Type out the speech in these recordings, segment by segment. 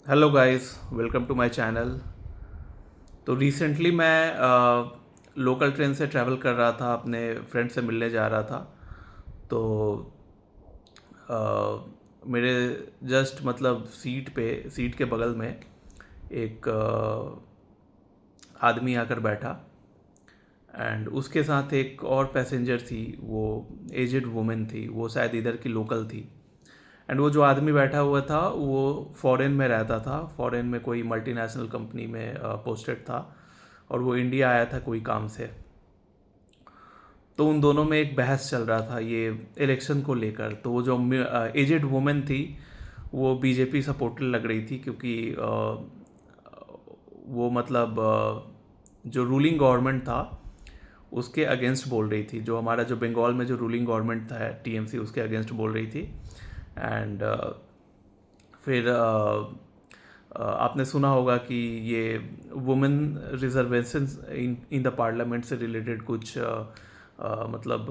Hello guys, welcome to my channel. तो recently मैं local train से ट्रैवल कर रहा था, अपने फ्रेंड से मिलने जा रहा था। तो अ, मेरे जस्ट मतलब सीट के बगल में एक आदमी आकर बैठा। एंड उसके साथ एक और पैसेंजर थी। वो एजेड वुमेन थी, वो शायद इधर की लोकल थी। एंड वो जो आदमी बैठा हुआ था वो फॉरेन में रहता था, फॉरेन में कोई मल्टीनेशनल कंपनी में पोस्टेड था। और वो इंडिया आया था कोई काम से। तो उन दोनों में एक बहस चल रहा था ये इलेक्शन को लेकर। तो वो जो एजेड वुमेन थी वो बीजेपी सपोर्टर लग रही थी, क्योंकि वो मतलब जो रूलिंग गवर्नमेंट था उसके अगेंस्ट बोल रही थी। जो हमारा जो बंगाल में जो रूलिंग गवर्नमेंट था टीएमसी, उसके अगेंस्ट बोल रही थी। एंड फिर आपने सुना होगा कि ये women reservation in in the parliament से रिलेटेड कुछ मतलब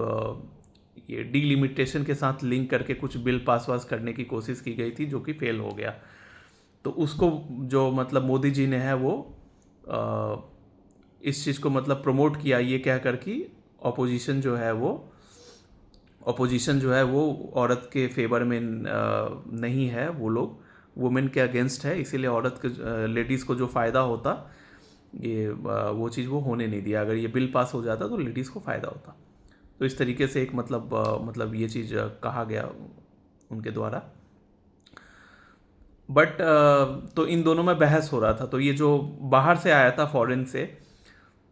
ये डीलिमिटेशन के साथ लिंक करके कुछ बिल पास करने की कोशिश की गई थी, जो कि फेल हो गया। तो उसको जो मतलब मोदी जी ने है वो इस चीज़ को मतलब प्रमोट किया, ये कह कर कि अपोजिशन जो है वो औरत के फेवर में नहीं है। वो लोग वुमेन के अगेंस्ट है, इसीलिए औरत के लेडीज़ को जो फ़ायदा होता ये वो चीज़ वो होने नहीं दिया। अगर ये बिल पास हो जाता तो लेडीज़ को फ़ायदा होता। तो इस तरीके से एक मतलब ये चीज़ कहा गया उनके द्वारा। बट तो इन दोनों में बहस हो रहा था। तो ये जो बाहर से आया था फॉरेन से,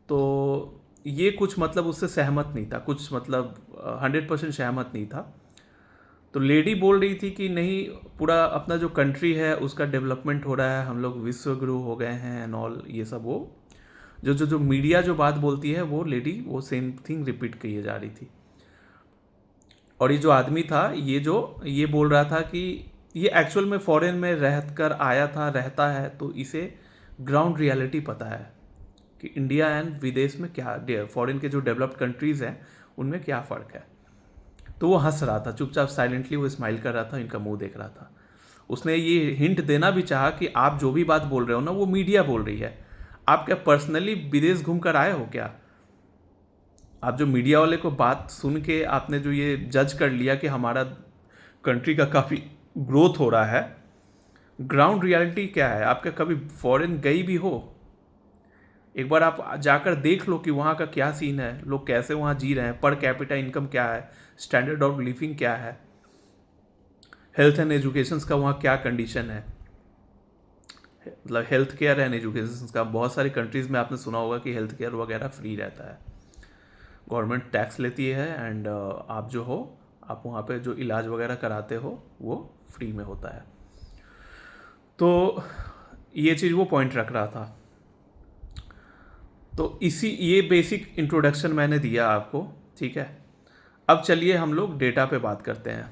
तो ये कुछ मतलब उससे सहमत नहीं था, कुछ मतलब 100% सहमत नहीं था। तो लेडी बोल रही थी कि नहीं, पूरा अपना जो कंट्री है उसका डेवलपमेंट हो रहा है, हम लोग विश्व गुरु हो गए हैं एंड ऑल, ये सब। वो जो मीडिया जो बात बोलती है वो लेडी वो सेम थिंग रिपीट किए जा रही थी। और ये जो आदमी था ये बोल रहा था कि ये एक्चुअल में फॉरेन में रह कर आया था, रहता है, तो इसे ग्राउंड रियलिटी पता है कि इंडिया एंड विदेश में क्या, फॉरेन के जो डेवलप्ड कंट्रीज़ हैं उनमें क्या फ़र्क है। तो वो हंस रहा था चुपचाप, साइलेंटली वो स्माइल कर रहा था, इनका मुंह देख रहा था। उसने ये हिंट देना भी चाहा कि आप जो भी बात बोल रहे हो ना वो मीडिया बोल रही है, आप क्या पर्सनली विदेश घूम कर आए हो क्या? आप जो मीडिया वाले को बात सुन के आपने जो ये जज कर लिया कि हमारा कंट्री का काफ़ी ग्रोथ हो रहा है, ग्राउंड रियलिटी क्या है? आपका कभी फॉरेन गई भी हो? एक बार आप जाकर देख लो कि वहाँ का क्या सीन है, लोग कैसे वहाँ जी रहे हैं, पर कैपिटा इनकम क्या है, स्टैंडर्ड ऑफ लिविंग क्या है, हेल्थ एंड एजुकेशन का वहाँ क्या कंडीशन है। मतलब हेल्थ केयर एंड एजुकेशन का बहुत सारी कंट्रीज़ में आपने सुना होगा कि हेल्थ केयर वगैरह फ्री रहता है, गवर्नमेंट टैक्स लेती है। एंड आप जो हो, आप वहाँ पे जो इलाज वगैरह कराते हो वो फ्री में होता है। तो ये चीज़ वो पॉइंट रख रहा था। तो ये बेसिक इंट्रोडक्शन मैंने दिया आपको, ठीक है। अब चलिए हम लोग डेटा पे बात करते हैं।